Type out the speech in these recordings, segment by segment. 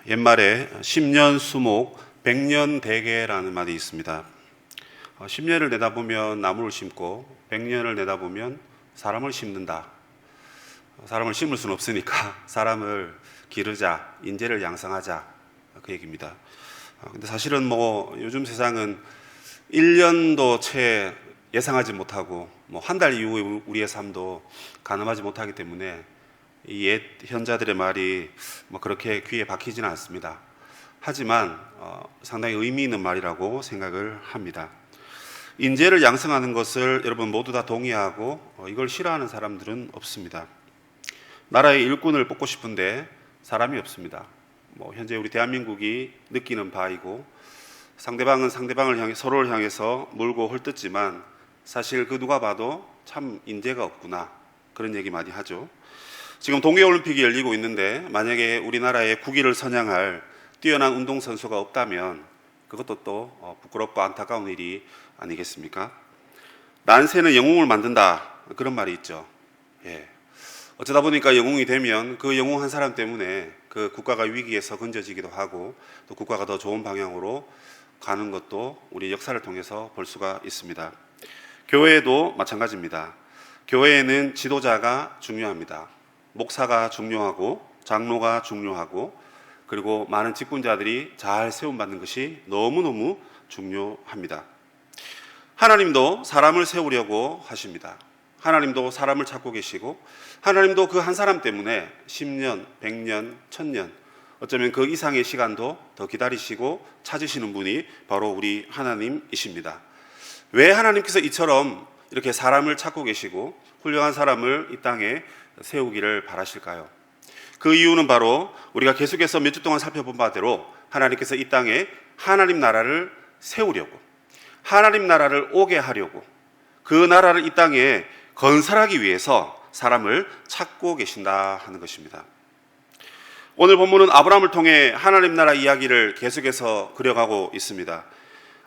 옛말에 10년 수목, 100년 대계라는 말이 있습니다. 10년을 내다보면 나무를 심고 100년을 내다보면 사람을 심는다. 사람을 심을 수는 없으니까 사람을 기르자, 인재를 양성하자, 그 얘기입니다. 근데 사실은 요즘 세상은 1년도 채 예상하지 못하고 한 달 이후에 우리의 삶도 가늠하지 못하기 때문에 이 옛 현자들의 말이 그렇게 귀에 박히지는 않습니다. 하지만 상당히 의미 있는 말이라고 생각을 합니다. 인재를 양성하는 것을 여러분 모두 다 동의하고 이걸 싫어하는 사람들은 없습니다. 나라의 일꾼을 뽑고 싶은데 사람이 없습니다. 현재 우리 대한민국이 느끼는 바이고, 상대방은 상대방을 향해 서로를 향해서 물고 헐뜯지만 사실 그 누가 봐도 참 인재가 없구나, 그런 얘기 많이 하죠. 지금 동계올림픽이 열리고 있는데 만약에 우리나라에 국위를 선양할 뛰어난 운동선수가 없다면 그것도 또 부끄럽고 안타까운 일이 아니겠습니까? 난세는 영웅을 만든다, 그런 말이 있죠. 어쩌다 보니까 영웅이 되면 그 영웅 한 사람 때문에 그 국가가 위기에서 건져지기도 하고 또 국가가 더 좋은 방향으로 가는 것도 우리 역사를 통해서 볼 수가 있습니다. 교회도 마찬가지입니다. 교회에는 지도자가 중요합니다. 목사가 중요하고 장로가 중요하고 그리고 많은 직분자들이 잘 세움받는 것이 너무너무 중요합니다. 하나님도 사람을 세우려고 하십니다. 하나님도 사람을 찾고 계시고 하나님도 그 한 사람 때문에 10년, 100년, 1000년 어쩌면 그 이상의 시간도 더 기다리시고 찾으시는 분이 바로 우리 하나님이십니다. 왜 하나님께서 이처럼 이렇게 사람을 찾고 계시고 훌륭한 사람을 이 땅에 세우기를 바라실까요? 그 이유는 바로 우리가 계속해서 몇 주 동안 살펴본 바대로 하나님께서 이 땅에 하나님 나라를 세우려고, 하나님 나라를 오게 하려고, 그 나라를 이 땅에 건설하기 위해서 사람을 찾고 계신다 하는 것입니다. 오늘 본문은 아브라함을 통해 하나님 나라 이야기를 계속해서 그려가고 있습니다.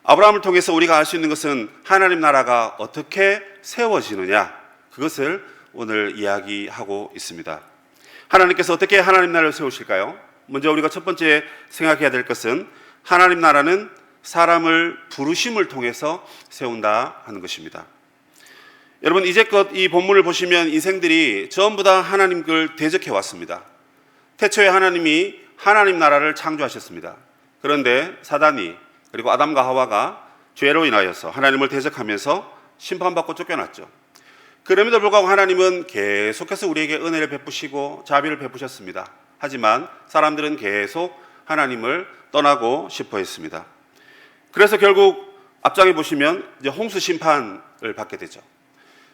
아브라함을 통해서 우리가 알 수 있는 것은 하나님 나라가 어떻게 세워지느냐, 그것을 오늘 이야기하고 있습니다. 하나님께서 어떻게 하나님 나라를 세우실까요? 먼저 우리가 첫 번째 생각해야 될 것은 하나님 나라는 사람을 부르심을 통해서 세운다 하는 것입니다. 여러분, 이제껏 이 본문을 보시면 인생들이 전부 다 하나님을 대적해 왔습니다. 태초에 하나님이 하나님 나라를 창조하셨습니다. 그런데 사단이, 그리고 아담과 하와가 죄로 인하여서 하나님을 대적하면서 심판받고 쫓겨났죠. 그럼에도 불구하고 하나님은 계속해서 우리에게 은혜를 베푸시고 자비를 베푸셨습니다. 하지만 사람들은 계속 하나님을 떠나고 싶어 했습니다. 그래서 결국 앞장에 보시면 이제 홍수 심판을 받게 되죠.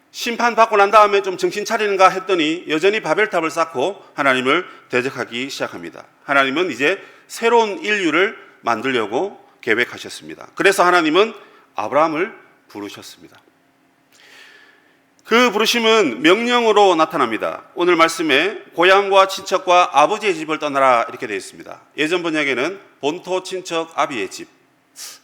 심판받고 난 다음에 좀 정신 차리는가 했더니 여전히 바벨탑을 쌓고 하나님을 대적하기 시작합니다. 하나님은 이제 새로운 인류를 만들려고 계획하셨습니다. 그래서 하나님은 아브라함을 부르셨습니다. 그 부르심은 명령으로 나타납니다. 오늘 말씀에 고향과 친척과 아버지의 집을 떠나라 이렇게 되어 있습니다. 예전 번역에는 본토 친척 아비의 집.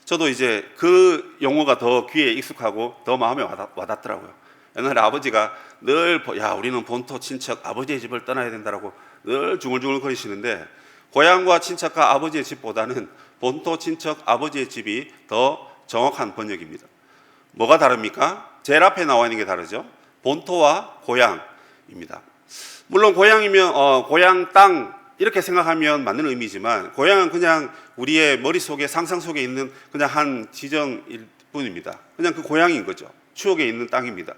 저도 이제 그 용어가 더 귀에 익숙하고 더 마음에 와닿더라고요. 옛날에 아버지가 늘 우리는 본토 친척 아버지의 집을 떠나야 된다라고 늘 중얼중얼 거리시는데, 고향과 친척과 아버지의 집보다는 본토 친척 아버지의 집이 더 정확한 번역입니다. 뭐가 다릅니까? 제일 앞에 나와 있는 게 다르죠. 본토와 고향입니다. 물론 고향이면 고향 땅 이렇게 생각하면 맞는 의미지만, 고향은 그냥 우리의 머릿속에 상상 속에 있는 그냥 한 지정일 뿐입니다. 그냥 그 고향인 거죠. 추억에 있는 땅입니다.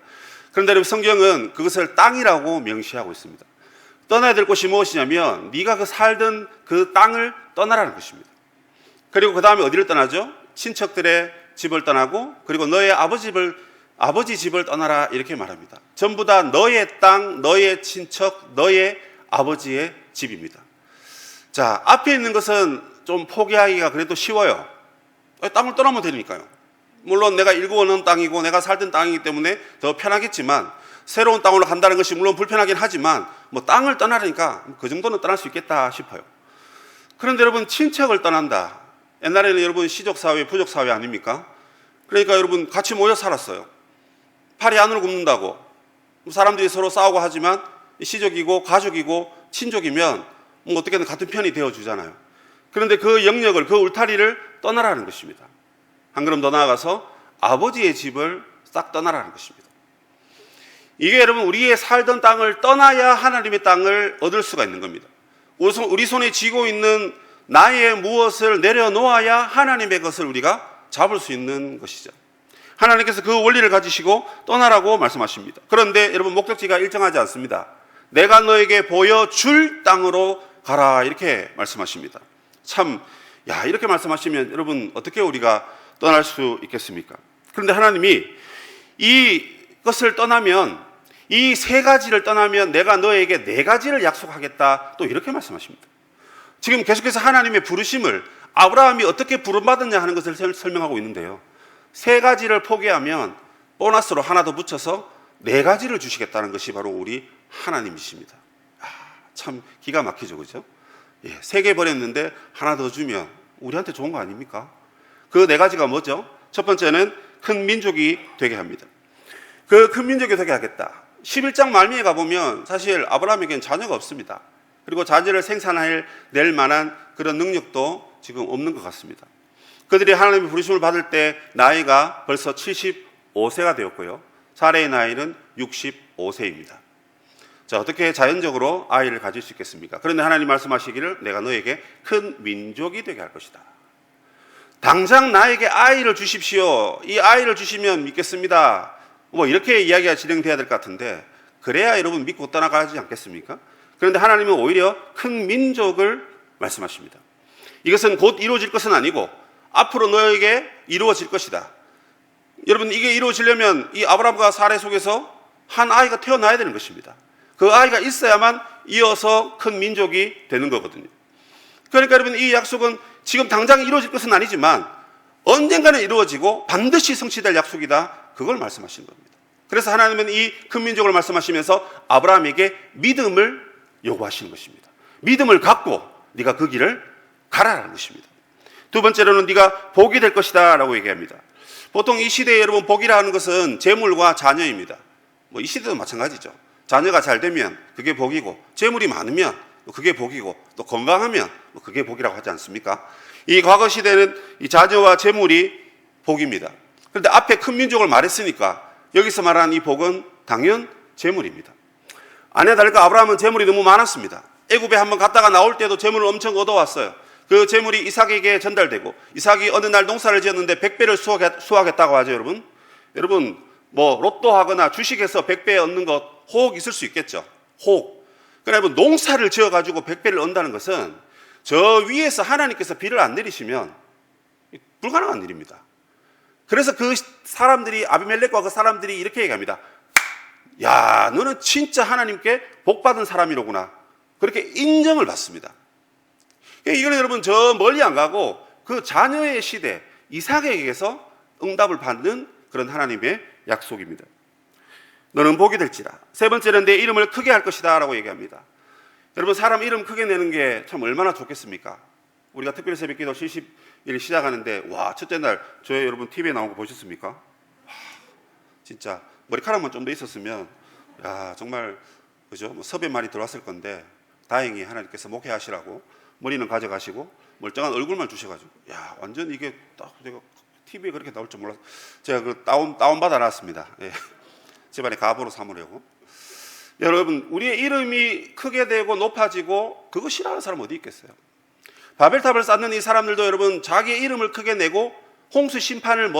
그런데 여러분, 성경은 그것을 땅이라고 명시하고 있습니다. 떠나야 될 곳이 무엇이냐면 네가 그 살던 그 땅을 떠나라는 것입니다. 그리고 그 다음에 어디를 떠나죠? 친척들의 집을 떠나고, 그리고 너의 아버지 집을 떠나라 이렇게 말합니다. 전부 다 너의 땅, 너의 친척, 너의 아버지의 집입니다. 자, 앞에 있는 것은 좀 포기하기가 그래도 쉬워요. 땅을 떠나면 되니까요. 물론 내가 일구어놓은 땅이고 내가 살던 땅이기 때문에 더 편하겠지만, 새로운 땅으로 간다는 것이 물론 불편하긴 하지만 땅을 떠나니까 그 정도는 떠날 수 있겠다 싶어요. 그런데 여러분, 친척을 떠난다. 옛날에는 여러분 시족사회, 부족사회 아닙니까? 그러니까 여러분 같이 모여 살았어요. 팔이 안으로 굽는다고 사람들이 서로 싸우고 하지만 시족이고 가족이고 친족이면 어떻게든 같은 편이 되어주잖아요. 그런데 그 영역을, 그 울타리를 떠나라는 것입니다. 한 걸음 더 나아가서 아버지의 집을 싹 떠나라는 것입니다. 이게 여러분, 우리의 살던 땅을 떠나야 하나님의 땅을 얻을 수가 있는 겁니다. 우리 손에 쥐고 있는 나의 무엇을 내려놓아야 하나님의 것을 우리가 잡을 수 있는 것이죠. 하나님께서 그 원리를 가지시고 떠나라고 말씀하십니다. 그런데 여러분, 목적지가 일정하지 않습니다. 내가 너에게 보여줄 땅으로 가라, 이렇게 말씀하십니다. 참, 이렇게 말씀하시면 여러분, 어떻게 우리가 떠날 수 있겠습니까? 그런데 하나님이 이것을 떠나면, 이 세 가지를 떠나면 내가 너에게 네 가지를 약속하겠다, 또 이렇게 말씀하십니다. 지금 계속해서 하나님의 부르심을 아브라함이 어떻게 부름받았냐 하는 것을 설명하고 있는데요, 세 가지를 포기하면 보너스로 하나 더 붙여서 네 가지를 주시겠다는 것이 바로 우리 하나님이십니다. 참 기가 막히죠, 그죠? 세 개 버렸는데 하나 더 주면 우리한테 좋은 거 아닙니까? 그 네 가지가 뭐죠? 첫 번째는 큰 민족이 되게 합니다. 그 큰 민족이 되게 하겠다. 11장 말미에 가보면 사실 아브라함에게는 자녀가 없습니다. 그리고 자녀를 생산해낼 만한 그런 능력도 지금 없는 것 같습니다. 그들이 하나님의 부르심을 받을 때 나이가 벌써 75세가 되었고요, 사례의 나이는 65세입니다. 자, 어떻게 자연적으로 아이를 가질 수 있겠습니까? 그런데 하나님 말씀하시기를 내가 너에게 큰 민족이 되게 할 것이다. 당장 나에게 아이를 주십시오. 이 아이를 주시면 믿겠습니다. 이렇게 이야기가 진행돼야 될 것 같은데, 그래야 여러분 믿고 떠나가지 않겠습니까? 그런데 하나님은 오히려 큰 민족을 말씀하십니다. 이것은 곧 이루어질 것은 아니고 앞으로 너에게 이루어질 것이다. 여러분, 이게 이루어지려면 이 아브라함과 사례 속에서 한 아이가 태어나야 되는 것입니다. 그 아이가 있어야만 이어서 큰 민족이 되는 거거든요. 그러니까 여러분, 이 약속은 지금 당장 이루어질 것은 아니지만 언젠가는 이루어지고 반드시 성취될 약속이다, 그걸 말씀하시는 겁니다. 그래서 하나님은 이 큰 민족을 말씀하시면서 아브라함에게 믿음을 요구하시는 것입니다. 믿음을 갖고 네가 그 길을 가라라는 것입니다. 두 번째로는 네가 복이 될 것이다 라고 얘기합니다. 보통 이 시대에 여러분, 복이라 하는 것은 재물과 자녀입니다. 이 시대도 마찬가지죠. 자녀가 잘 되면 그게 복이고, 재물이 많으면 그게 복이고, 또 건강하면 그게 복이라고 하지 않습니까? 이 과거 시대는 이 자녀와 재물이 복입니다. 그런데 앞에 큰 민족을 말했으니까 여기서 말하는 이 복은 당연 재물입니다. 아내 다를까 아브라함은 재물이 너무 많았습니다. 애굽에 한번 갔다가 나올 때도 재물을 엄청 얻어왔어요. 그 재물이 이삭에게 전달되고, 이삭이 어느 날 농사를 지었는데 100배를 수확했다고 하죠. 여러분 로또 하거나 주식에서 100배 얻는 것 혹 있을 수 있겠죠. 혹. 그러나 농사를 지어가지고 100배를 얻는다는 것은 저 위에서 하나님께서 비를 안 내리시면 불가능한 일입니다. 그래서 그 사람들이, 아비멜렉과 그 사람들이 이렇게 얘기합니다. 야, 너는 진짜 하나님께 복받은 사람이로구나. 그렇게 인정을 받습니다. 이거는 여러분, 저 멀리 안 가고 그 자녀의 시대 이삭에게서 응답을 받는 그런 하나님의 약속입니다. 너는 복이 될지라. 세 번째는 내 이름을 크게 할 것이다 라고 얘기합니다. 여러분, 사람 이름 크게 내는 게 참 얼마나 좋겠습니까? 우리가 특별 새벽기도 70일 시작하는데, 첫째 날 저희 여러분 TV에 나온 거 보셨습니까? 진짜 머리카락만 좀 더 있었으면 정말 그죠? 섭외 많이 들어왔을 건데, 다행히 하나님께서 목회하시라고 머리는 가져가시고 멀쩡한 얼굴만 주셔가지고 완전 이게 딱 제가 TV에 그렇게 나올 줄 몰라서 제가 그 다운받아 놨습니다. 집안에 가보로 삼으려고. 여러분, 우리의 이름이 크게 되고 높아지고 그거 싫어하는 사람 어디 있겠어요? 바벨탑을 쌓는 이 사람들도 여러분, 자기의 이름을 크게 내고 홍수 심판을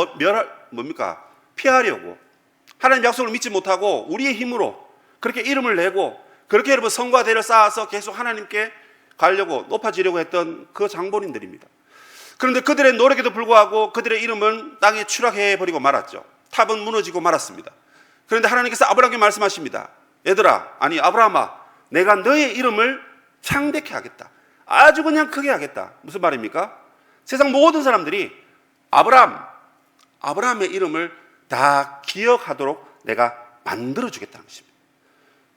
피하려고 하나님 약속을 믿지 못하고 우리의 힘으로 그렇게 이름을 내고, 그렇게 여러분 성과 대를 쌓아서 계속 하나님께 가려고 높아지려고 했던 그 장본인들입니다. 그런데 그들의 노력에도 불구하고 그들의 이름은 땅에 추락해버리고 말았죠. 탑은 무너지고 말았습니다. 그런데 하나님께서 아브라함에게 말씀하십니다. 얘들아, 아니 아브라함아, 내가 너의 이름을 창대케 하겠다. 아주 그냥 크게 하겠다. 무슨 말입니까? 세상 모든 사람들이 아브라함의 이름을 다 기억하도록 내가 만들어주겠다는 것입니다.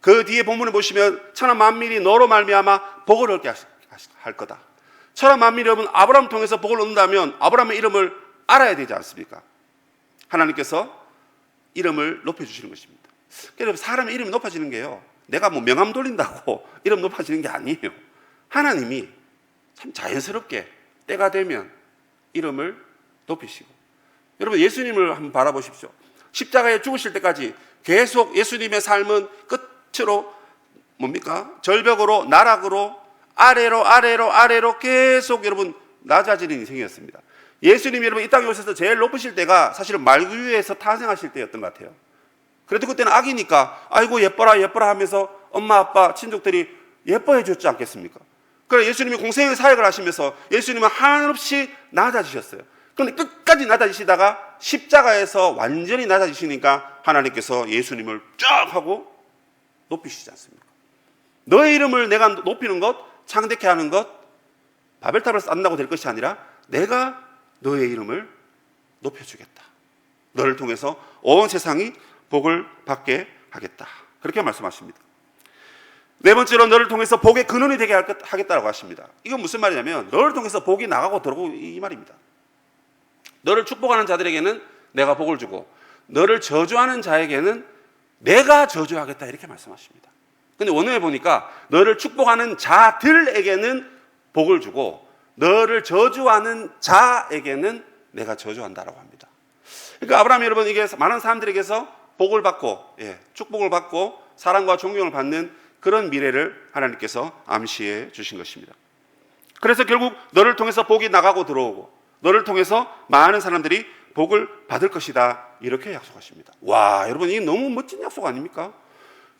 그 뒤에 본문에 보시면 천하 만민이 너로 말미암아 복을 얻게 할 거다. 천하 만민이 여러분 아브라함을 통해서 복을 얻는다면 아브라함의 이름을 알아야 되지 않습니까? 하나님께서 이름을 높여주시는 것입니다. 그래서 사람의 이름이 높아지는 게요, 내가 명함 돌린다고 이름 높아지는 게 아니에요. 하나님이 참 자연스럽게 때가 되면 이름을 높이시고, 여러분 예수님을 한번 바라보십시오. 십자가에 죽으실 때까지 계속 예수님의 삶은 끝으로 뭡니까? 절벽으로, 나락으로, 아래로 계속 여러분 낮아지는 인생이었습니다. 예수님이 여러분 이 땅에 오셔서 제일 높으실 때가 사실은 말 위에서 탄생하실 때였던 것 같아요. 그래도 그때는 아기니까 아이고 예뻐라 하면서 엄마 아빠 친족들이 예뻐해 줬지 않겠습니까? 그래 예수님이 공생의 사역을 하시면서 예수님은 한없이 낮아지셨어요. 그런데 끝까지 낮아지시다가 십자가에서 완전히 낮아지시니까 하나님께서 예수님을 쫙 하고 높이시지 않습니까? 너의 이름을 내가 높이는 것, 창대케 하는 것, 바벨탑을 쌓는다고 될 것이 아니라 내가 너의 이름을 높여주겠다. 너를 통해서 온 세상이 복을 받게 하겠다. 그렇게 말씀하십니다. 네 번째로 너를 통해서 복의 근원이 되게 하겠다라고 하십니다. 이건 무슨 말이냐면 너를 통해서 복이 나가고 들어오고 이 말입니다. 너를 축복하는 자들에게는 내가 복을 주고 너를 저주하는 자에게는 내가 저주하겠다 이렇게 말씀하십니다. 근데 원어에 보니까 너를 축복하는 자들에게는 복을 주고 너를 저주하는 자에게는 내가 저주한다라고 합니다. 그러니까 아브라함이 여러분 이게 많은 사람들에게서 복을 받고 축복을 받고 사랑과 존경을 받는 그런 미래를 하나님께서 암시해 주신 것입니다. 그래서 결국 너를 통해서 복이 나가고 들어오고 너를 통해서 많은 사람들이 복을 받을 것이다 이렇게 약속하십니다. 와 여러분 이 너무 멋진 약속 아닙니까?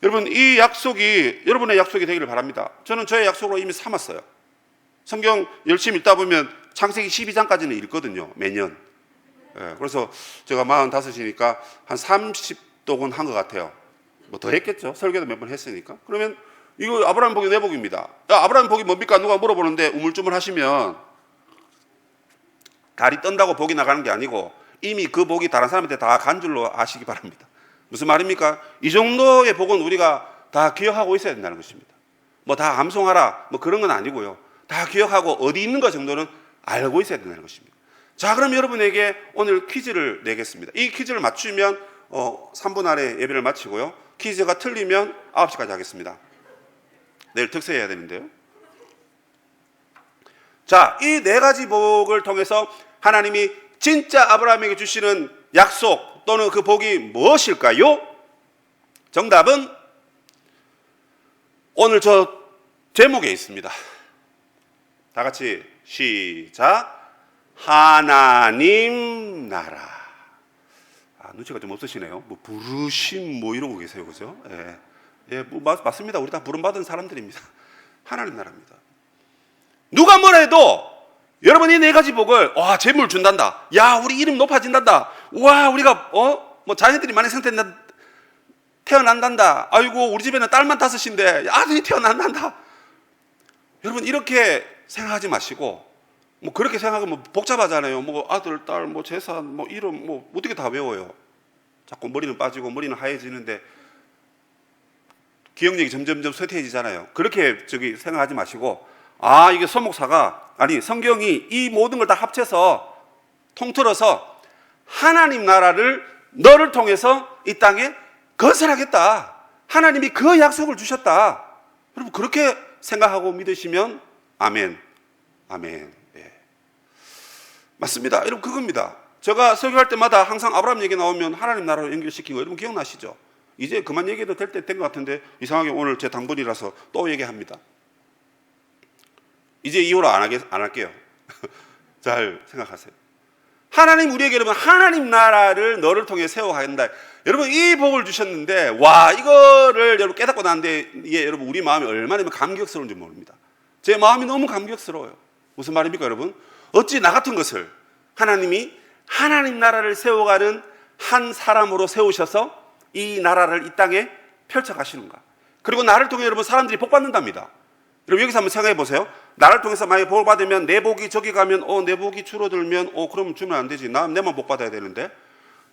여러분 이 약속이 여러분의 약속이 되기를 바랍니다. 저는 저의 약속으로 이미 삼았어요. 성경 열심히 읽다 보면 창세기 12장까지는 읽거든요 매년. 그래서 제가 45이니까 한 30독은 한 것 같아요. 뭐 더 했겠죠. 설교도 몇 번 했으니까. 그러면 이거 아브라함 복이 내 복입니다. 야, 아브라함 복이 뭡니까? 누가 물어보는데 우물쭈물 하시면 다리 떤다고 복이 나가는 게 아니고 이미 그 복이 다른 사람한테 다 간 줄로 아시기 바랍니다. 무슨 말입니까? 이 정도의 복은 우리가 다 기억하고 있어야 된다는 것입니다. 뭐 다 암송하라 뭐 그런 건 아니고요. 다 기억하고 어디 있는 것 정도는 알고 있어야 된다는 것입니다. 자, 그럼 여러분에게 오늘 퀴즈를 내겠습니다. 이 퀴즈를 맞추면 3분 안에 예배를 마치고요. 퀴즈가 틀리면 9시까지 하겠습니다. 내일 특세해야 되는데요. 자, 이 네 가지 복을 통해서 하나님이 진짜 아브라함에게 주시는 약속 또는 그 복이 무엇일까요? 정답은 오늘 저 제목에 있습니다. 다 같이 시작. 하나님 나라. 눈치가 좀 없으시네요. 뭐 부르심 뭐 이러고 계세요, 그죠? 뭐 맞습니다. 우리 다 부름받은 사람들입니다. 하나님 나라입니다. 누가 뭐라 해도 여러분 이 네 가지 복을 재물 준단다. 야, 우리 이름 높아진단다. 와, 우리가 뭐 자녀들이 많이 태어난단다. 아이고, 우리 집에는 딸만 5인데 아들이 태어난단다. 여러분 이렇게 생각하지 마시고 뭐 그렇게 생각하면 복잡하잖아요. 뭐 아들, 딸, 뭐 재산, 뭐 이름, 뭐 어떻게 다 외워요? 자꾸 머리는 빠지고 머리는 하얘지는데 기억력이 점점 쇠퇴해지잖아요. 그렇게 생각하지 마시고 이게 성경이 이 모든 걸 다 합쳐서 통틀어서 하나님 나라를 너를 통해서 이 땅에 건설하겠다. 하나님이 그 약속을 주셨다. 여러분 그렇게 생각하고 믿으시면 아멘. 맞습니다. 여러분 그겁니다. 제가 설교할 때마다 항상 아브라함 얘기 나오면 하나님 나라로 연결시킨 거 여러분 기억나시죠? 이제 그만 얘기해도 될 때 된 것 같은데 이상하게 오늘 제 당번이라서 또 얘기합니다. 이제 이후로 안 할게요. 잘 생각하세요. 하나님 우리에게 여러분 하나님 나라를 너를 통해 세워간다. 여러분 이 복을 주셨는데 이거를 여러분 깨닫고 나는데 이게 여러분 우리 마음이 얼마나 감격스러운지 모릅니다. 제 마음이 너무 감격스러워요. 무슨 말입니까 여러분? 어찌 나 같은 것을 하나님이 하나님 나라를 세워가는 한 사람으로 세우셔서 이 나라를 이 땅에 펼쳐가시는가. 그리고 나를 통해 여러분 사람들이 복 받는답니다. 여러분 여기서 한번 생각해 보세요. 나를 통해서 만약에 복을 받으면 내 복이 저기 가면 내 복이 줄어들면 그러면 주면 안 되지. 내만 복 받아야 되는데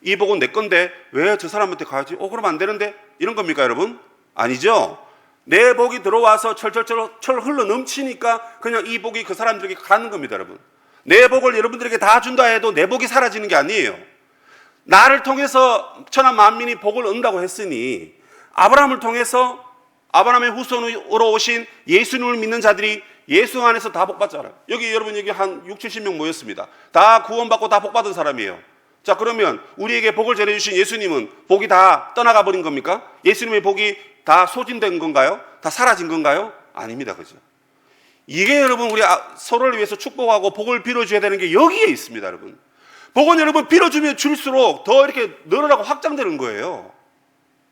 이 복은 내 건데 왜 저 사람한테 가야지? 그러면 안 되는데 이런 겁니까 여러분? 아니죠. 내 복이 들어와서 철 흘러 넘치니까 그냥 이 복이 그 사람들에게 가는 겁니다 여러분. 내 복을 여러분들에게 다 준다 해도 내 복이 사라지는 게 아니에요. 나를 통해서 천하 만민이 복을 얻는다고 했으니 아브라함을 통해서 아브라함의 후손으로 오신 예수님을 믿는 자들이 예수 안에서 다 복받잖아요. 여기 여러분 여기 한 6, 70명 모였습니다. 다 구원받고 다 복받은 사람이에요. 자, 그러면 우리에게 복을 전해주신 예수님은 복이 다 떠나가 버린 겁니까? 예수님의 복이 다 소진된 건가요? 다 사라진 건가요? 아닙니다. 그죠? 이게 여러분 우리 서로를 위해서 축복하고 복을 빌어줘야 되는 게 여기에 있습니다. 여러분, 복은 여러분 빌어주면 줄수록 더 이렇게 늘어나고 확장되는 거예요.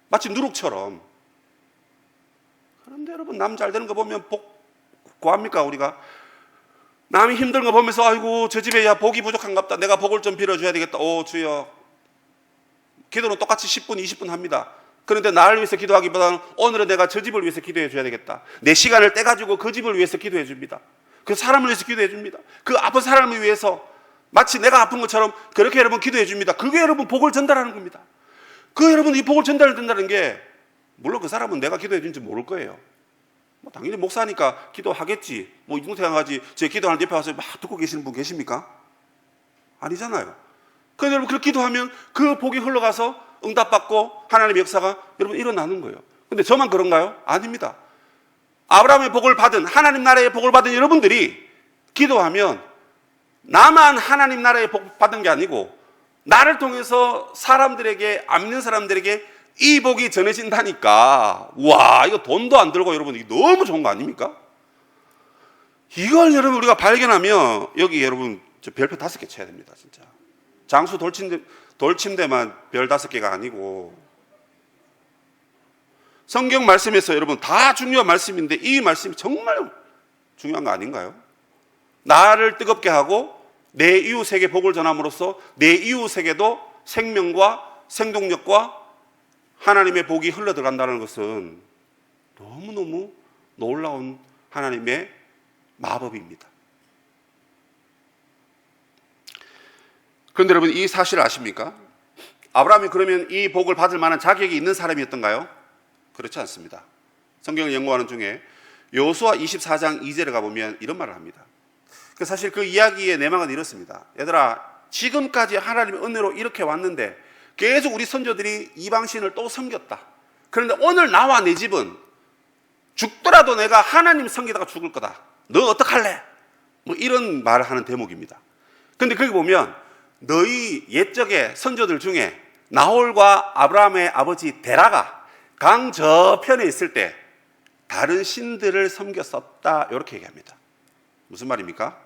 마치 누룩처럼. 그런데 여러분, 남 잘 되는 거 보면 복 구합니까? 우리가 남이 힘든 거 보면서 아이고 저 집에 야 복이 부족한갑다, 내가 복을 좀 빌어줘야 되겠다. 오 주여. 기도는 똑같이 10분 20분 합니다. 그런데 나를 위해서 기도하기보다는 오늘은 내가 저 집을 위해서 기도해 줘야 되겠다. 내 시간을 떼가지고 그 집을 위해서 기도해 줍니다. 그 사람을 위해서 기도해 줍니다. 그 아픈 사람을 위해서 마치 내가 아픈 것처럼 그렇게 여러분 기도해 줍니다. 그게 여러분 복을 전달하는 겁니다. 그 여러분 이 복을 전달된다는 게, 물론 그 사람은 내가 기도해 준지 모를 거예요. 뭐 당연히 목사니까 기도하겠지. 뭐 이동생하지 제 기도하는 옆에 와서 막 듣고 계시는 분 계십니까? 아니잖아요. 그런데 여러분 그렇게 기도하면 그 복이 흘러가서 응답받고 하나님의 역사가 여러분 일어나는 거예요. 근데 저만 그런가요? 아닙니다. 아브라함의 복을 받은, 하나님 나라의 복을 받은 여러분들이 기도하면 나만 하나님 나라의 복 받은 게 아니고 나를 통해서 사람들에게, 안 믿는 사람들에게 이 복이 전해진다니까. 와, 이거 돈도 안 들고 여러분 이게 너무 좋은 거 아닙니까? 이걸 여러분 우리가 발견하면 여기 여러분 저 별표 5개 쳐야 됩니다. 진짜 장수 돌침대만 별 5개가 아니고, 성경 말씀에서 여러분 다 중요한 말씀인데 이 말씀이 정말 중요한 거 아닌가요? 나를 뜨겁게 하고 내 이웃에게 복을 전함으로써 내 이웃에게도 생명과 생동력과 하나님의 복이 흘러 들어간다는 것은 너무너무 놀라운 하나님의 마법입니다. 그런데 여러분 이 사실을 아십니까? 아브라함이 그러면 이 복을 받을 만한 자격이 있는 사람이었던가요? 그렇지 않습니다. 성경을 연구하는 중에 여호수아 24장 2절에 가보면 이런 말을 합니다. 사실 그 이야기의 내막은 이렇습니다. 얘들아, 지금까지 하나님의 은혜로 이렇게 왔는데 계속 우리 선조들이 이방신을 또 섬겼다. 그런데 오늘 나와 내 집은 죽더라도 내가 하나님 섬기다가 죽을 거다. 너 어떡할래? 뭐 이런 말을 하는 대목입니다. 그런데 거기 보면 너희 옛적의 선조들 중에 나홀과 아브라함의 아버지 데라가 강 저편에 있을 때 다른 신들을 섬겼었다, 이렇게 얘기합니다. 무슨 말입니까?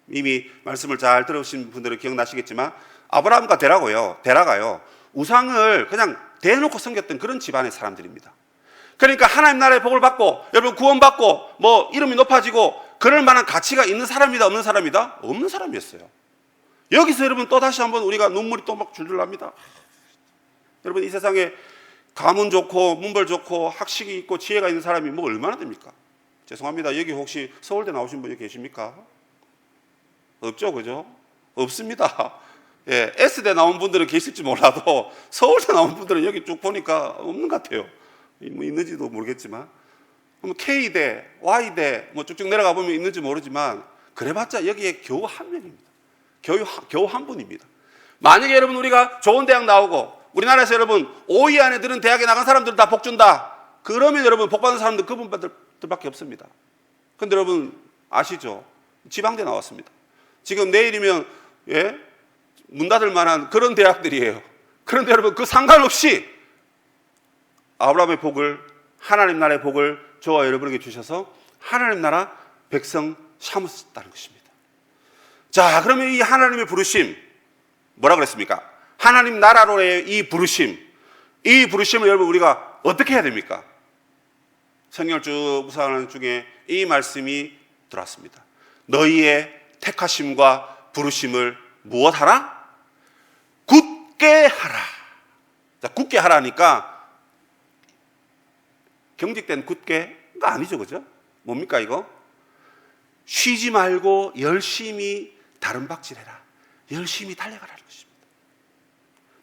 이미 말씀을 잘 들으신 분들은 기억나시겠지만 아브라함과 데라가요 우상을 그냥 대놓고 섬겼던 그런 집안의 사람들입니다. 그러니까 하나님 나라의 복을 받고 여러분 구원받고 뭐 이름이 높아지고 그럴 만한 가치가 있는 사람이다, 없는 사람이다? 없는 사람이었어요. 여기서 여러분 또 다시 한번 우리가 눈물이 또 막 줄줄 납니다. 여러분 이 세상에 가문 좋고 문벌 좋고 학식이 있고 지혜가 있는 사람이 뭐 얼마나 됩니까? 죄송합니다. 여기 혹시 서울대 나오신 분이 계십니까? 없죠, 그죠? 없습니다. 예, S대 나온 분들은 계실지 몰라도 서울대 나온 분들은 여기 쭉 보니까 없는 것 같아요. 뭐 있는지도 모르겠지만, K대, Y대 뭐 쭉쭉 내려가 보면 있는지 모르지만 그래봤자 여기에 겨우 한 명입니다. 겨우 한 분입니다. 만약에 여러분 우리가 좋은 대학 나오고 우리나라에서 여러분 5위 안에 드는 대학에 나간 사람들 다 복 준다. 그러면 여러분 복 받는 사람들 그분들밖에 없습니다. 그런데 여러분 아시죠? 지방대 나왔습니다. 지금 내일이면 문 닫을 만한 그런 대학들이에요. 그런데 여러분 그 상관없이 아브라함의 복을, 하나님 나라의 복을 저와 여러분에게 주셔서 하나님 나라 백성 삼으셨다는 것입니다. 자, 그러면 이 하나님의 부르심 뭐라 그랬습니까? 하나님 나라로의 이 부르심을 여러분 우리가 어떻게 해야 됩니까? 성경을 쭉 묵상하는 중에 이 말씀이 들어왔습니다. 너희의 택하심과 부르심을 무엇하라? 굳게 하라. 자, 굳게 하라니까 경직된 굳게가 아니죠, 그죠? 뭡니까 이거? 쉬지 말고 열심히 다름박질해라. 열심히 달려가라는 것입니다.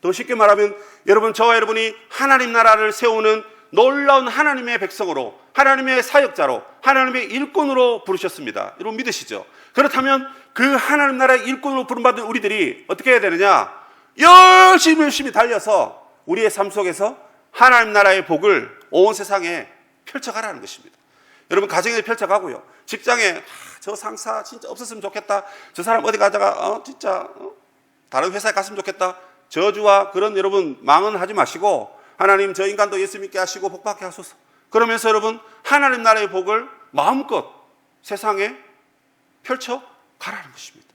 더 쉽게 말하면 여러분, 저와 여러분이 하나님 나라를 세우는 놀라운 하나님의 백성으로, 하나님의 사역자로, 하나님의 일꾼으로 부르셨습니다. 여러분 믿으시죠? 그렇다면 그 하나님 나라의 일꾼으로 부름받은 우리들이 어떻게 해야 되느냐? 열심히 달려서 우리의 삶 속에서 하나님 나라의 복을 온 세상에 펼쳐가라는 것입니다. 여러분 가정에 펼쳐가고요, 직장에 저 상사 진짜 없었으면 좋겠다. 저 사람 어디 가다가 진짜 다른 회사에 갔으면 좋겠다. 저주와 그런 여러분 망언 하지 마시고 하나님 저 인간도 예수 믿게 하시고 복받게 하소서. 그러면서 여러분 하나님 나라의 복을 마음껏 세상에 펼쳐 가라는 것입니다.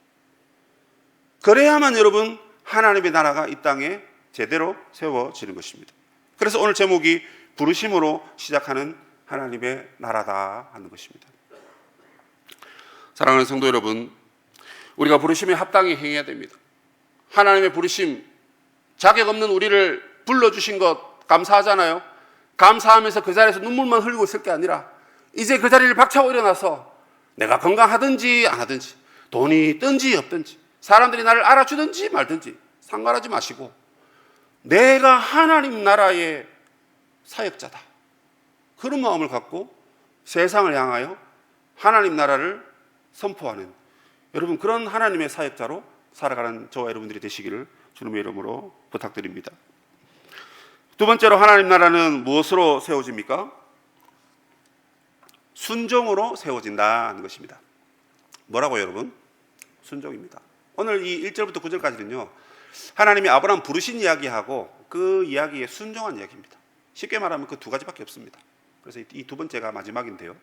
그래야만 여러분 하나님의 나라가 이 땅에 제대로 세워지는 것입니다. 그래서 오늘 제목이 부르심으로 시작하는 하나님의 나라다 하는 것입니다. 사랑하는 성도 여러분, 우리가 부르심에 합당히 행해야 됩니다. 하나님의 부르심, 자격 없는 우리를 불러주신 것 감사하잖아요. 감사하면서 그 자리에서 눈물만 흘리고 있을 게 아니라 이제 그 자리를 박차고 일어나서 내가 건강하든지 안 하든지 돈이 있든지 없든지 사람들이 나를 알아주든지 말든지 상관하지 마시고 내가 하나님 나라의 사역자다. 그런 마음을 갖고 세상을 향하여 하나님 나라를 선포하는 여러분 그런 하나님의 사역자로 살아가는 저와 여러분들이 되시기를 주님의 이름으로 부탁드립니다. 두 번째로 하나님 나라는 무엇으로 세워집니까? 순종으로 세워진다는 것입니다. 뭐라고요, 여러분? 순종입니다. 오늘 이 1절부터 9절까지는요 하나님이 아브라함 부르신 이야기하고 그 이야기에 순종한 이야기입니다. 쉽게 말하면 그 두 가지밖에 없습니다. 그래서 이 두 번째가 마지막인데요,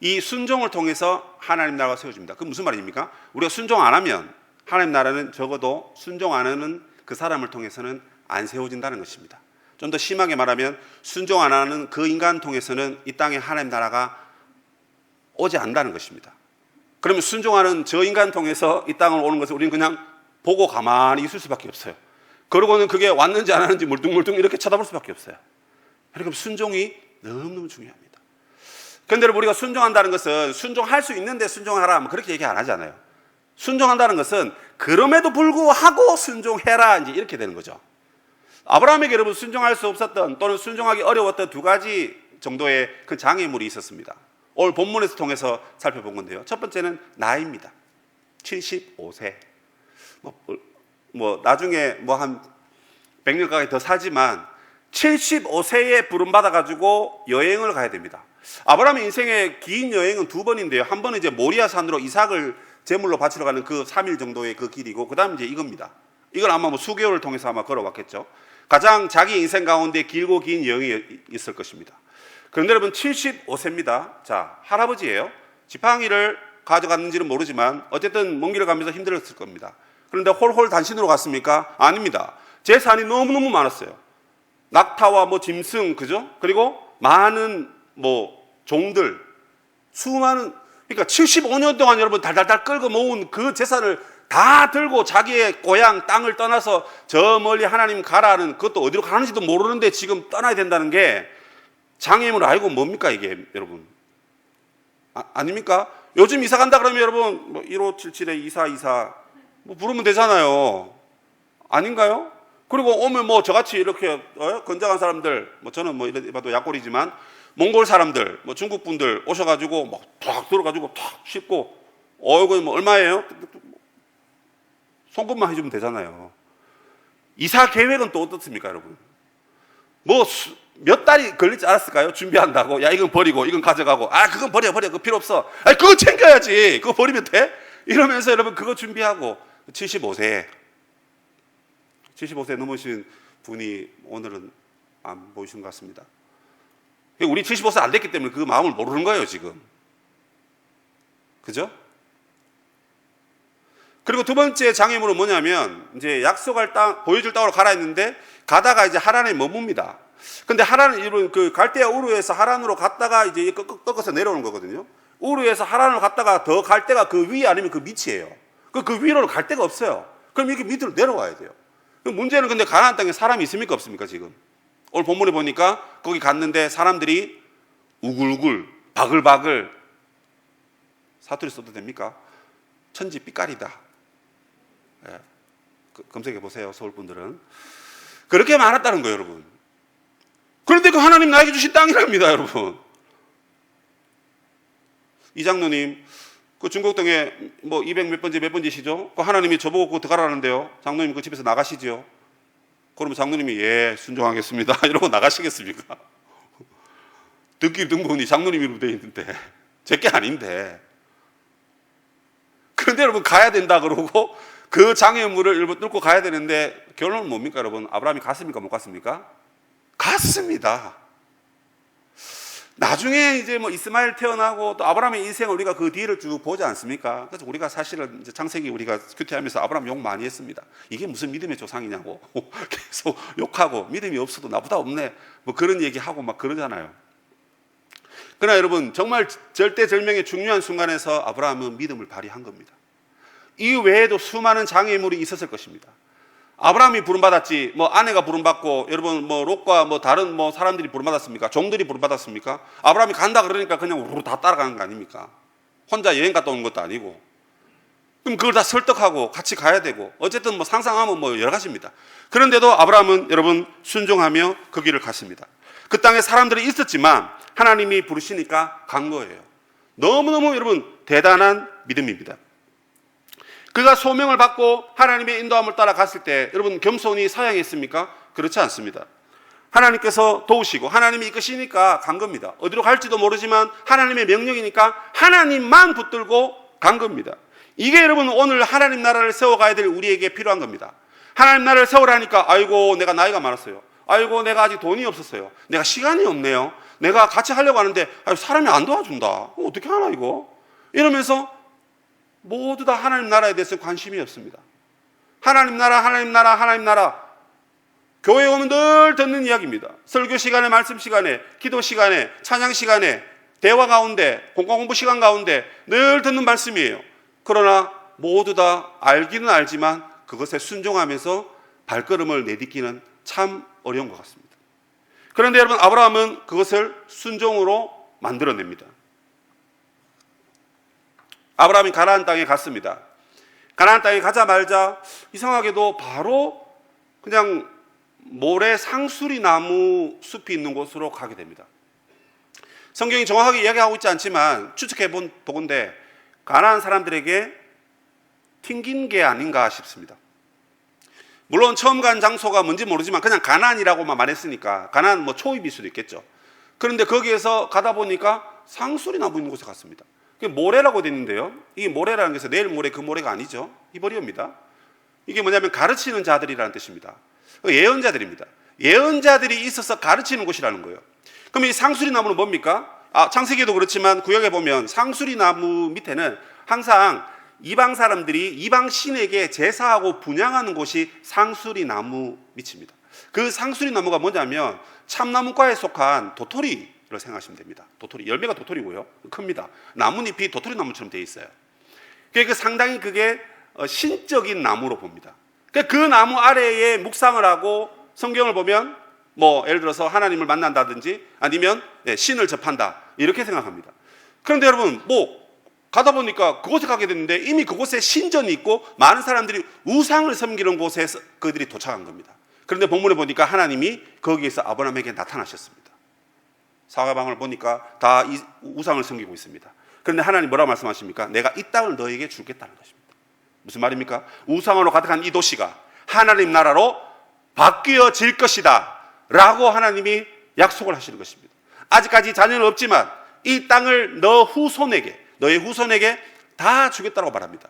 이 순종을 통해서 하나님 나라가 세워집니다. 그건 무슨 말입니까? 우리가 순종 안 하면 하나님 나라는 적어도 순종 안 하는 그 사람을 통해서는 안 세워진다는 것입니다. 좀 더 심하게 말하면 순종 안 하는 그 인간 통해서는 이 땅에 하나님 나라가 오지 않는다는 것입니다. 그러면 순종하는 저 인간 통해서 이 땅을 오는 것을 우리는 그냥 보고 가만히 있을 수밖에 없어요. 그러고는 그게 왔는지 안 왔는지 물뚱물뚱 이렇게 쳐다볼 수밖에 없어요. 그러니까 순종이 너무너무 중요합니다. 그런데 우리가 순종한다는 것은 순종할 수 있는데 순종하라 그렇게 얘기 안 하잖아요. 순종한다는 것은 그럼에도 불구하고 순종해라 이제 이렇게 되는 거죠. 아브라함에게 여러분 순종할 수 없었던 또는 순종하기 어려웠던 두 가지 정도의 그 장애물이 있었습니다. 오늘 본문에서 통해서 살펴본 건데요, 첫 번째는 나이입니다. 75세. 나중에 한 100년 가까이 더 사지만 75세에 부름받아가지고 여행을 가야 됩니다. 아브라함의 인생의 긴 여행은 두 번인데요, 한 번은 이제 모리아 산으로 이삭을 제물로 바치러 가는 그 3일 정도의 그 길이고, 그 다음 이제 이겁니다. 이걸 아마 수개월을 통해서 아마 걸어왔겠죠. 가장 자기 인생 가운데 길고 긴 여행이 있을 것입니다. 그런데 여러분 75세입니다. 자, 할아버지예요. 지팡이를 가져갔는지는 모르지만 어쨌든 먼 길을 가면서 힘들었을 겁니다. 그런데 홀홀 단신으로 갔습니까? 아닙니다. 재산이 너무너무 많았어요. 낙타와 짐승, 그죠? 그리고 많은 종들, 수많은, 그러니까 75년 동안 여러분 달달달 끌고 모은 그 재산을 다 들고 자기의 고향 땅을 떠나서 저 멀리 하나님 가라는, 그것도 어디로 가는지도 모르는데 지금 떠나야 된다는 게 장애물 아니고 뭡니까 이게 여러분? 아닙니까? 요즘 이사 간다 그러면 여러분 1577에 2424 부르면 되잖아요. 아닌가요? 그리고 오면 저같이 이렇게 건장한 사람들, 저는 이래 봐도 약골이지만 몽골 사람들, 중국 분들 오셔가지고 탁 들어가지고 탁 씹고, 이거 얼마예요? 송금만 해주면 되잖아요. 이사 계획은 또 어떻습니까, 여러분? 몇 달이 걸리지 않았을까요? 준비한다고. 야, 이건 버리고, 이건 가져가고. 그건 버려. 그거 필요 없어. 그거 챙겨야지. 그거 버리면 돼? 이러면서 여러분 그거 준비하고 75세 넘으신 분이 오늘은 안 보이신 것 같습니다. 우리 75세 안 됐기 때문에 그 마음을 모르는 거예요, 지금. 그죠? 그리고 두 번째 장애물은 뭐냐면, 이제 약속할 땅, 보여줄 땅으로 가라 했는데, 가다가 이제 하란에 머뭅니다. 근데 하란은, 그 갈대아 우르에서 하란으로 갔다가 이제 꺾어서 내려오는 거거든요. 우르에서 하란으로 갔다가 더 갈 데가 그 위 아니면 그 밑이에요. 그 위로 갈 데가 없어요. 그럼 이렇게 밑으로 내려와야 돼요. 문제는 근데 가나안 땅에 사람이 있습니까, 없습니까, 지금? 오늘 본문에 보니까 거기 갔는데 사람들이 우글우글, 바글바글, 사투리 써도 됩니까? 천지 삐까리다. 예. 검색해 보세요, 서울 분들은. 그렇게 많았다는 거예요, 여러분. 그런데 그 하나님 나에게 주신 땅이랍니다, 여러분. 이 장로님, 그 중국 땅에 200 몇 번지시죠? 그 하나님이 저보고 그거 들어가라는데요. 장로님 그 집에서 나가시죠? 그러면 장로님이 예, 순종하겠습니다. 이러고 나가시겠습니까? 듣기 듣고니 장로님 이름 되어 있는데. 제게 아닌데. 그런데 여러분 가야 된다 그러고 그 장애물을 일부 뚫고 가야 되는데 결론은 뭡니까 여러분? 아브라함이 갔습니까? 못 갔습니까? 갔습니다. 나중에 이제 뭐 이스마엘 태어나고 또 아브라함의 인생을 우리가 그 뒤를 쭉 보지 않습니까? 그래서 우리가 사실은 이제 창세기 우리가 큐티하면서 아브라함 욕 많이 했습니다. 이게 무슨 믿음의 조상이냐고 계속 욕하고 믿음이 없어도 나보다 없네 뭐 그런 얘기하고 막 그러잖아요. 그러나 여러분 정말 절대절명의 중요한 순간에서 아브라함은 믿음을 발휘한 겁니다. 이 외에도 수많은 장애물이 있었을 것입니다. 아브라함이 부름받았지 뭐 아내가 부름받고 여러분 뭐 롯과 뭐 다른 뭐 사람들이 부름받았습니까? 종들이 부름받았습니까? 아브라함이 간다 그러니까 그냥 우르르 다 따라가는 거 아닙니까? 혼자 여행 갔다 오는 것도 아니고. 그럼 그걸 다 설득하고 같이 가야 되고 어쨌든 뭐 상상하면 뭐 여러 가지입니다. 그런데도 아브라함은 여러분 순종하며 그 길을 갔습니다. 그 땅에 사람들이 있었지만 하나님이 부르시니까 간 거예요. 너무너무 여러분 대단한 믿음입니다. 그가 소명을 받고 하나님의 인도함을 따라 갔을 때 여러분 겸손히 사양했습니까? 그렇지 않습니다. 하나님께서 도우시고 하나님이 이끄시니까 간 겁니다. 어디로 갈지도 모르지만 하나님의 명령이니까 하나님만 붙들고 간 겁니다. 이게 여러분 오늘 하나님 나라를 세워가야 될 우리에게 필요한 겁니다. 하나님 나라를 세우라니까 아이고 내가 나이가 많았어요. 아이고 내가 아직 돈이 없었어요. 내가 시간이 없네요. 내가 같이 하려고 하는데 사람이 안 도와준다. 어떻게 하나 이거? 이러면서 모두 다 하나님 나라에 대해서 관심이 없습니다. 하나님 나라, 하나님 나라, 하나님 나라. 교회에 오면 늘 듣는 이야기입니다. 설교 시간에, 말씀 시간에, 기도 시간에, 찬양 시간에, 대화 가운데, 공과공부 시간 가운데 늘 듣는 말씀이에요. 그러나 모두 다 알기는 알지만 그것에 순종하면서 발걸음을 내딛기는 참 어려운 것 같습니다. 그런데 여러분 아브라함은 그것을 순종으로 만들어냅니다. 아브라함이 가나안 땅에 갔습니다. 가나안 땅에 가자마자 이상하게도 바로 그냥 모래 상수리 나무 숲이 있는 곳으로 가게 됩니다. 성경이 정확하게 이야기하고 있지 않지만 추측해 본 보건대 가나안 사람들에게 튕긴 게 아닌가 싶습니다. 물론 처음 간 장소가 뭔지 모르지만 그냥 가나안이라고만 말했으니까 가나안 뭐 초입일 수도 있겠죠. 그런데 거기에서 가다 보니까 상수리 나무 있는 곳에 갔습니다. 그게 모래라고 되어 있는데요. 이게 모래라는 것은 내일 모레 그 모래가 아니죠. 히브리어입니다. 이게 뭐냐면 가르치는 자들이라는 뜻입니다. 예언자들입니다. 예언자들이 있어서 가르치는 곳이라는 거예요. 그럼 이 상수리 나무는 뭡니까? 창세기도 그렇지만 구약에 보면 상수리 나무 밑에는 항상 이방 사람들이 이방 신에게 제사하고 분향하는 곳이 상수리 나무 밑입니다. 그 상수리 나무가 뭐냐면 참나무과에 속한 도토리를 생각하시면 됩니다. 도토리, 열매가 도토리고요. 큽니다. 나뭇잎이 도토리 나무처럼 되어 있어요. 그러니까 상당히 그게 신적인 나무로 봅니다. 그 나무 아래에 묵상을 하고 성경을 보면 뭐 예를 들어서 하나님을 만난다든지 아니면 신을 접한다 이렇게 생각합니다. 그런데 여러분 뭐 가다 보니까 그곳에 가게 됐는데 이미 그곳에 신전이 있고 많은 사람들이 우상을 섬기는 곳에 그들이 도착한 겁니다. 그런데 본문에 보니까 하나님이 거기에서 아브라함에게 나타나셨습니다. 사과방을 보니까 다 이 우상을 섬기고 있습니다. 그런데 하나님 뭐라고 말씀하십니까? 내가 이 땅을 너에게 주겠다는 것입니다. 무슨 말입니까? 우상으로 가득한 이 도시가 하나님 나라로 바뀌어질 것이다 라고 하나님이 약속을 하시는 것입니다. 아직까지 자녀는 없지만 이 땅을 너의 후손에게 다 주겠다고 말합니다.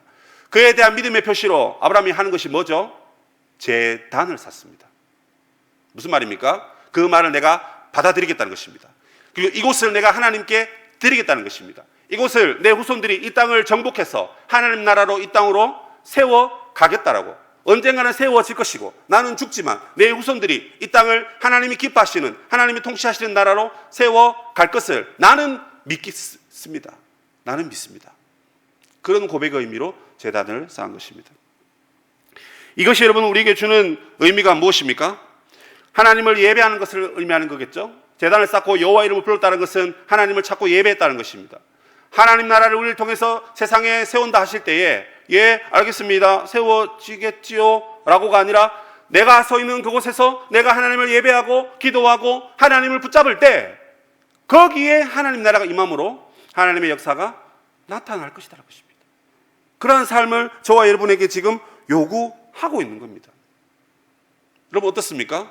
그에 대한 믿음의 표시로 아브라함이 하는 것이 뭐죠? 제단을 샀습니다. 무슨 말입니까? 그 말을 내가 받아들이겠다는 것입니다. 그리고 이곳을 내가 하나님께 드리겠다는 것입니다. 이곳을 내 후손들이 이 땅을 정복해서 하나님 나라로 이 땅으로 세워 가겠다라고. 언젠가는 세워질 것이고 나는 죽지만 내 후손들이 이 땅을 하나님이 기뻐하시는 하나님이 통치하시는 나라로 세워 갈 것을 나는 믿습니다. 나는 믿습니다. 그런 고백의 의미로 제단을 쌓은 것입니다. 이것이 여러분 우리에게 주는 의미가 무엇입니까? 하나님을 예배하는 것을 의미하는 거겠죠. 제단을 쌓고 여호와 이름을 불렀다는 것은 하나님을 찾고 예배했다는 것입니다. 하나님 나라를 우리를 통해서 세상에 세운다 하실 때에 예 알겠습니다 세워지겠지요 라고가 아니라 내가 서 있는 그곳에서 내가 하나님을 예배하고 기도하고 하나님을 붙잡을 때 거기에 하나님 나라가 임함으로 하나님의 역사가 나타날 것이라는 것입니다. 그러한 삶을 저와 여러분에게 지금 요구하고 있는 겁니다. 여러분 어떻습니까?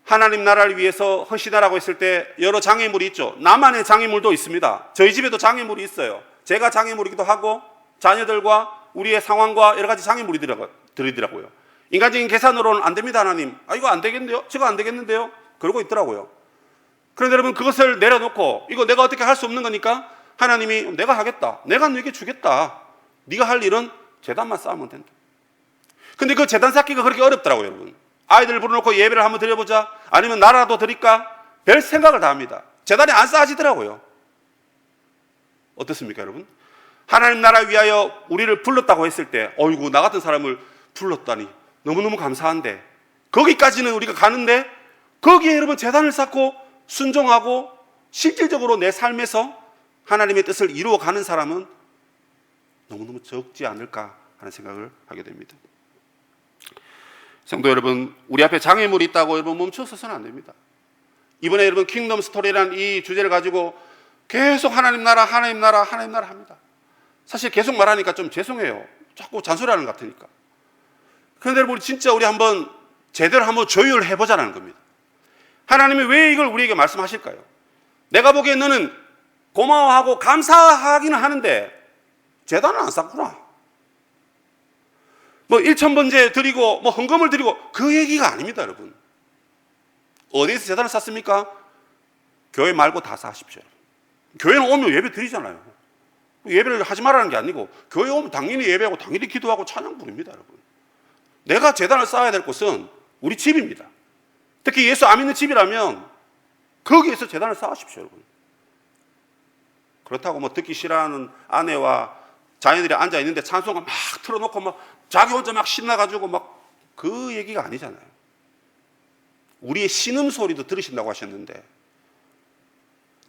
하나님 나라를 위해서 헌신하라고 했을 때 여러 장애물이 있죠. 나만의 장애물도 있습니다. 저희 집에도 장애물이 있어요. 제가 장애물이기도 하고 자녀들과 우리의 상황과 여러 가지 장애물이 들이더라고요. 인간적인 계산으로는 안 됩니다, 하나님. 이거 안 되겠는데요? 저거 안 되겠는데요? 그러고 있더라고요. 그런데 여러분, 그것을 내려놓고 이거 내가 어떻게 할 수 없는 거니까 하나님이 내가 하겠다. 내가 너에게 주겠다. 네가 할 일은 제단만 쌓으면 된다. 근데 그 제단 쌓기가 그렇게 어렵더라고요, 여러분. 아이들 불러놓고 예배를 한번 드려보자. 아니면 나라도 드릴까? 별 생각을 다 합니다. 제단이 안 쌓아지더라고요. 어떻습니까, 여러분? 하나님 나라 위하여 우리를 불렀다고 했을 때, 어이구, 나 같은 사람을 불렀다니 너무너무 감사한데, 거기까지는 우리가 가는데 거기에 여러분 제단을 쌓고 순종하고 실질적으로 내 삶에서 하나님의 뜻을 이루어가는 사람은 너무너무 적지 않을까 하는 생각을 하게 됩니다. 성도 여러분, 우리 앞에 장애물이 있다고 여러분 멈춰서서는 안 됩니다. 이번에 여러분 킹덤 스토리라는 이 주제를 가지고 계속 하나님 나라, 하나님 나라, 하나님 나라 합니다. 사실 계속 말하니까 좀 죄송해요. 자꾸 잔소리하는 것 같으니까. 그런데 여러분 진짜 우리 한번 제대로 한번 조율해 보자는 겁니다. 하나님이 왜 이걸 우리에게 말씀하실까요? 내가 보기엔 너는 고마워하고 감사하기는 하는데 제단은 안 쌓구나. 뭐 1,000번째 드리고 뭐 헌금을 드리고 그 얘기가 아닙니다, 여러분. 어디에서 제단을 쌓습니까? 교회 말고 다 쌓으십시오. 교회는 오면 예배 드리잖아요. 예배를 하지 말라는 게 아니고 교회 오면 당연히 예배하고 당연히 기도하고 찬양 부릅니다, 여러분. 내가 제단을 쌓아야 될 곳은 우리 집입니다. 특히 예수 안 믿는 집이라면 거기에서 제단을 쌓으십시오, 여러분. 그렇다고 뭐 듣기 싫어하는 아내와 자녀들이 앉아 있는데 찬송가 막 틀어놓고 막 자기 혼자 막 신나가지고 막 그 얘기가 아니잖아요. 우리의 신음 소리도 들으신다고 하셨는데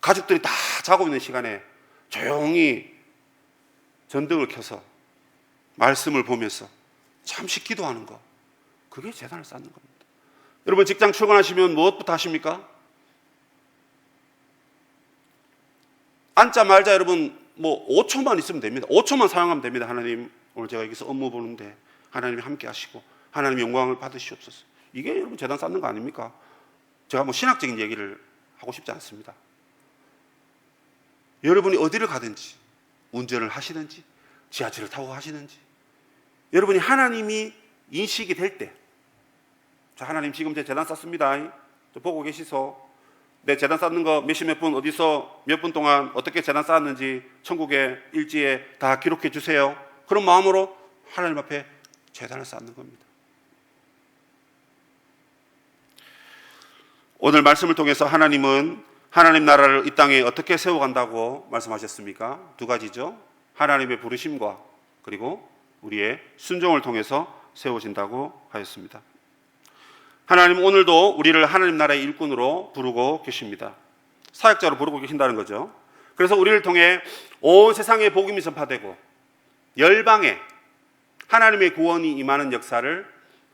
가족들이 다 자고 있는 시간에 조용히 전등을 켜서 말씀을 보면서 잠시 기도하는 거, 그게 제단을 쌓는 겁니다. 여러분 직장 출근하시면 무엇부터 하십니까? 앉자 말자 여러분 뭐 5초만 있으면 됩니다. 5초만 사용하면 됩니다. 하나님 오늘 제가 여기서 업무 보는데 하나님이 함께 하시고 하나님 영광을 받으시옵소서. 이게 여러분 제단 쌓는 거 아닙니까? 제가 뭐 신학적인 얘기를 하고 싶지 않습니다. 여러분이 어디를 가든지 운전을 하시든지 지하철을 타고 가시든지 여러분이 하나님이 인식이 될 때, 자 하나님 지금 제 제단 쌓습니다. 보고 계시소. 내 제단 쌓는 거 몇십 분 어디서 몇 분 동안 어떻게 제단 쌓았는지 천국의 일지에 다 기록해 주세요. 그런 마음으로 하나님 앞에 제단을 쌓는 겁니다. 오늘 말씀을 통해서 하나님은 하나님 나라를 이 땅에 어떻게 세워간다고 말씀하셨습니까? 두 가지죠. 하나님의 부르심과 그리고 우리의 순종을 통해서 세워진다고 하였습니다. 하나님 오늘도 우리를 하나님 나라의 일꾼으로 부르고 계십니다. 사역자로 부르고 계신다는 거죠. 그래서 우리를 통해 온 세상에 복음이 전파되고 열방에 하나님의 구원이 임하는 역사를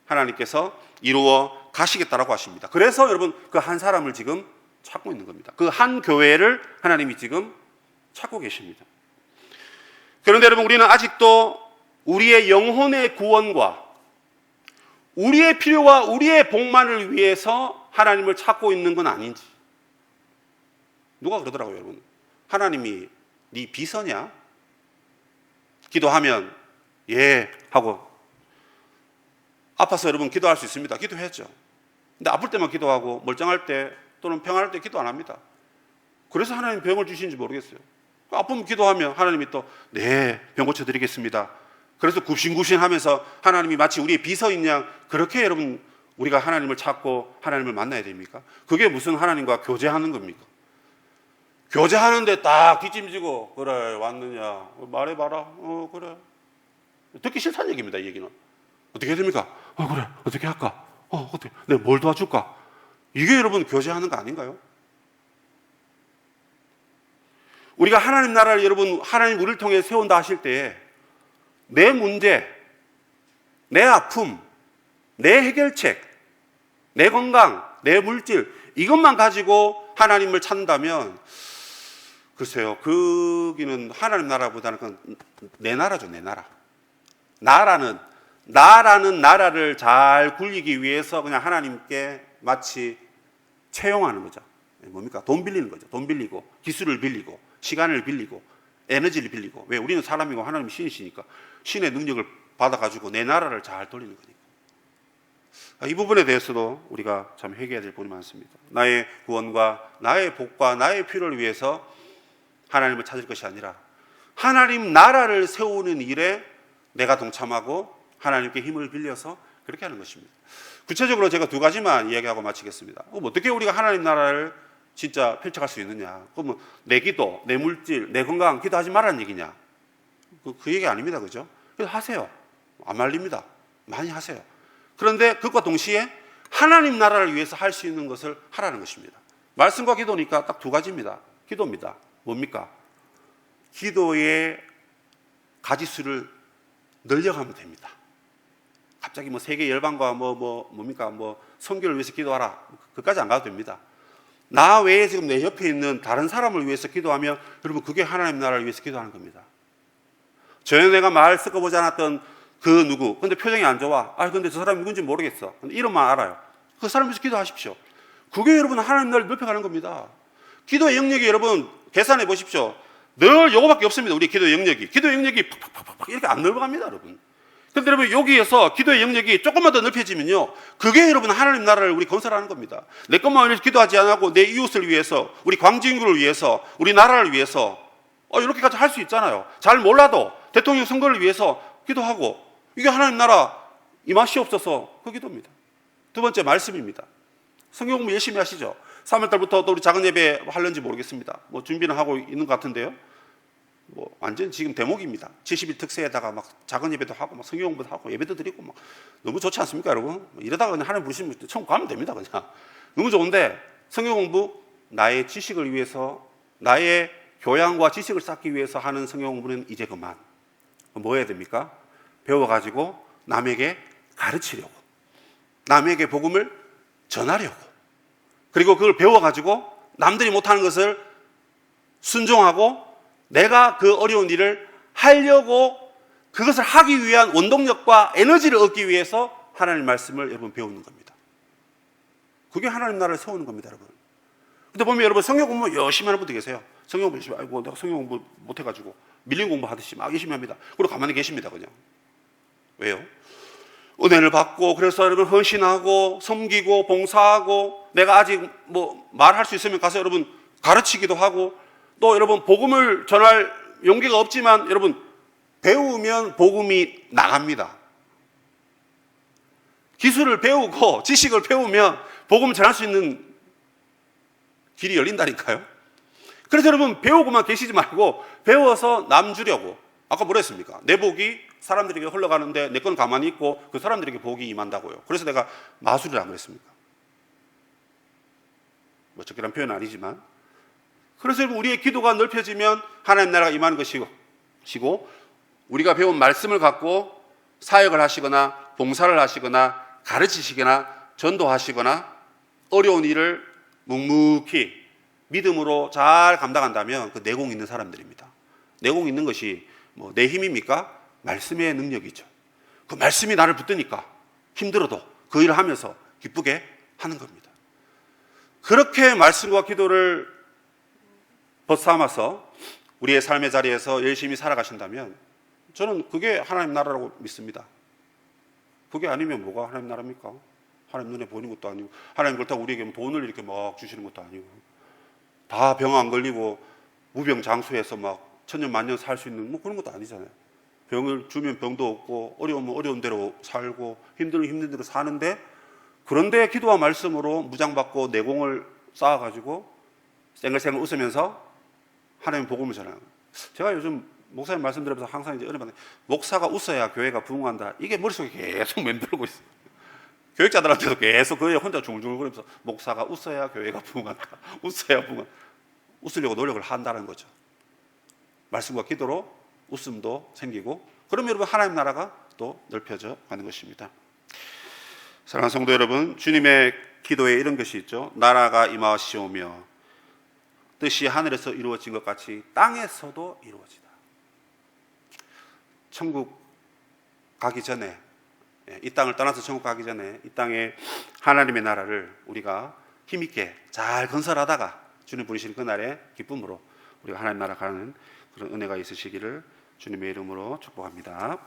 하나님께서 이루어 가시겠다라고 하십니다. 그래서 여러분 그 한 사람을 지금 찾고 있는 겁니다. 그 한 교회를 하나님이 지금 찾고 계십니다. 그런데 여러분 우리는 아직도 우리의 영혼의 구원과 우리의 필요와 우리의 복만을 위해서 하나님을 찾고 있는 건 아닌지. 누가 그러더라고요, 여러분. 하나님이 네 비서냐? 기도하면 예 하고 아파서 여러분 기도할 수 있습니다. 기도했죠. 근데 아플 때만 기도하고 멀쩡할 때 또는 평안할 때 기도 안 합니다. 그래서 하나님 병을 주시는지 모르겠어요. 아프면 기도하면 하나님이 또 네, 병 고쳐드리겠습니다. 그래서 굽신굽신하면서 하나님이 마치 우리의 비서인 양 그렇게 여러분 우리가 하나님을 찾고 하나님을 만나야 됩니까? 그게 무슨 하나님과 교제하는 겁니까? 교제하는데 딱 뒷짐지고 그래 왔느냐 말해봐라 그래 듣기 싫다는 얘기입니다. 이 얘기는 어떻게 해야 됩니까? 그래 어떻게 할까? 어떻게 내가 뭘 도와줄까? 이게 여러분 교제하는 거 아닌가요? 우리가 하나님 나라를 여러분 하나님 우리를 통해 세운다 하실 때 내 문제, 내 아픔, 내 해결책, 내 건강, 내 물질 이것만 가지고 하나님을 찾는다면 글쎄요 거기는 하나님 나라보다는 그건 내 나라죠. 내 나라. 나라는 나라를 잘 굴리기 위해서 그냥 하나님께 마치 채용하는 거죠. 뭡니까? 돈 빌리는 거죠. 돈 빌리고 기술을 빌리고 시간을 빌리고 에너지를 빌리고. 왜? 우리는 사람이고 하나님은 신이시니까 신의 능력을 받아가지고 내 나라를 잘 돌리는 거니까. 이 부분에 대해서도 우리가 참 회개해야 될 부분이 많습니다. 나의 구원과 나의 복과 나의 필요를 위해서 하나님을 찾을 것이 아니라 하나님 나라를 세우는 일에 내가 동참하고 하나님께 힘을 빌려서 그렇게 하는 것입니다. 구체적으로 제가 두 가지만 이야기하고 마치겠습니다. 그럼 어떻게 우리가 하나님 나라를 진짜 펼쳐갈 수 있느냐? 그러면 내 기도, 내 물질, 내 건강 기도하지 말라는 얘기냐? 그 얘기 아닙니다. 그죠? 그래서 하세요. 안 말립니다. 많이 하세요. 그런데 그것과 동시에 하나님 나라를 위해서 할 수 있는 것을 하라는 것입니다. 말씀과 기도니까 딱 두 가지입니다. 기도입니다. 뭡니까? 기도의 가지수를 늘려가면 됩니다. 갑자기 뭐 세계 열방과 뭡니까? 선교를 위해서 기도하라. 그까지 안 가도 됩니다. 나 외에 지금 내 옆에 있는 다른 사람을 위해서 기도하면 여러분 그게 하나님 나라를 위해서 기도하는 겁니다. 전에 내가 말 섞어보지 않았던 그 누구, 근데 표정이 안 좋아. 근데 저 사람이 누군지 모르겠어. 근데 이름만 알아요. 그 사람 위해서 기도하십시오. 그게 여러분 하나님 나라를 넓혀가는 겁니다. 기도의 영역이 여러분 계산해 보십시오. 늘 요거밖에 없습니다. 우리 기도의 영역이. 기도의 영역이 팍팍팍팍 이렇게 안 넓어갑니다, 여러분. 근데 여러분 여기에서 기도의 영역이 조금만 더 넓혀지면요, 그게 여러분 하나님 나라를 우리 건설하는 겁니다. 내 것만 위해서 기도하지 않고 내 이웃을 위해서, 우리 광주인구를 위해서, 우리 나라를 위해서 이렇게까지 할 수 있잖아요. 잘 몰라도 대통령 선거를 위해서 기도하고, 이게 하나님 나라 임하시옵소서, 그 기도입니다. 두 번째 말씀입니다. 성경 공부 열심히 하시죠. 3월달부터 또 우리 작은 예배 하려는지 모르겠습니다. 준비는 하고 있는 것 같은데요. 완전 지금 대목입니다. 70일 특세에다가 막 작은 예배도 하고 막 성경 공부도 하고 예배도 드리고 막 너무 좋지 않습니까, 여러분? 이러다가 그냥 하나님 부르시면 천국 가면 됩니다, 그냥. 너무 좋은데 성경 공부 나의 지식을 위해서, 나의 교양과 지식을 쌓기 위해서 하는 성경 공부는 이제 그만. 뭐 해야 됩니까? 배워가지고 남에게 가르치려고, 남에게 복음을 전하려고, 그리고 그걸 배워가지고 남들이 못하는 것을 순종하고 내가 그 어려운 일을 하려고, 그것을 하기 위한 원동력과 에너지를 얻기 위해서 하나님 말씀을 여러분 배우는 겁니다. 그게 하나님 나라를 세우는 겁니다, 여러분. 근데 보면 여러분 성경 공부 열심히 하는 분들 계세요. 성경 공부 열심히, 내가 성경 공부 못해가지고 밀린 공부 하듯이 막 열심히 합니다. 그리고 가만히 계십니다, 그냥. 왜요? 은혜를 받고, 그래서 여러분 헌신하고 섬기고 봉사하고, 내가 아직 말할 수 있으면 가서 여러분 가르치기도 하고, 또 여러분 복음을 전할 용기가 없지만 여러분 배우면 복음이 나갑니다. 기술을 배우고 지식을 배우면 복음을 전할 수 있는 길이 열린다니까요. 그래서 여러분 배우고만 계시지 말고 배워서 남 주려고. 아까 뭐라 했습니까? 내 복이 사람들에게 흘러가는데 내 건 가만히 있고 그 사람들에게 복이 임한다고요. 그래서 내가 마술을 안 그랬습니까? 적절한 표현은 아니지만, 그래서 우리의 기도가 넓혀지면 하나님 나라가 임하는 것이고, 우리가 배운 말씀을 갖고 사역을 하시거나 봉사를 하시거나 가르치시거나 전도하시거나 어려운 일을 묵묵히 믿음으로 잘 감당한다면 그 내공 있는 사람들입니다. 내공 있는 것이 내 힘입니까? 말씀의 능력이죠. 그 말씀이 나를 붙드니까 힘들어도 그 일을 하면서 기쁘게 하는 겁니다. 그렇게 말씀과 기도를 벗삼아서 우리의 삶의 자리에서 열심히 살아가신다면 저는 그게 하나님 나라라고 믿습니다. 그게 아니면 뭐가 하나님 나라입니까? 하나님 눈에 보이는 것도 아니고, 하나님 그렇다고 우리에게 돈을 이렇게 막 주시는 것도 아니고, 다 병 안 걸리고 무병장수해서 막 천년만년 살 수 있는 그런 것도 아니잖아요. 병을 주면 병도 없고, 어려우면 어려운 대로 살고, 힘들면 힘든 대로 사는데, 그런데 기도와 말씀으로 무장받고 내공을 쌓아가지고 쌩글쌩글 웃으면서 하나님 복음을 전하는 거예요. 제가 요즘 목사님 말씀 들으면서 항상 이제 은혜 받는, 목사가 웃어야 교회가 부흥한다. 이게 머릿속에 계속 맴돌고 있어요. 교육자들한테도 계속 그에 혼자 중얼중얼거리면서 목사가 웃어야 교회가 부흥한다. 웃어야 부흥한다. 웃으려고 노력을 한다는 거죠. 말씀과 기도로 웃음도 생기고, 그러면 여러분 하나님 나라가 또 넓혀져 가는 것입니다. 사랑하는 성도 여러분, 주님의 기도에 이런 것이 있죠. 나라가 임하시오며 뜻이 하늘에서 이루어진 것 같이 땅에서도 이루어지다. 천국 가기 전에, 이 땅을 떠나서 천국 가기 전에 이 땅에 하나님의 나라를 우리가 힘있게 잘 건설하다가 주님 부르시는 그날의 기쁨으로 우리가 하나님 나라 가는 그런 은혜가 있으시기를 주님의 이름으로 축복합니다.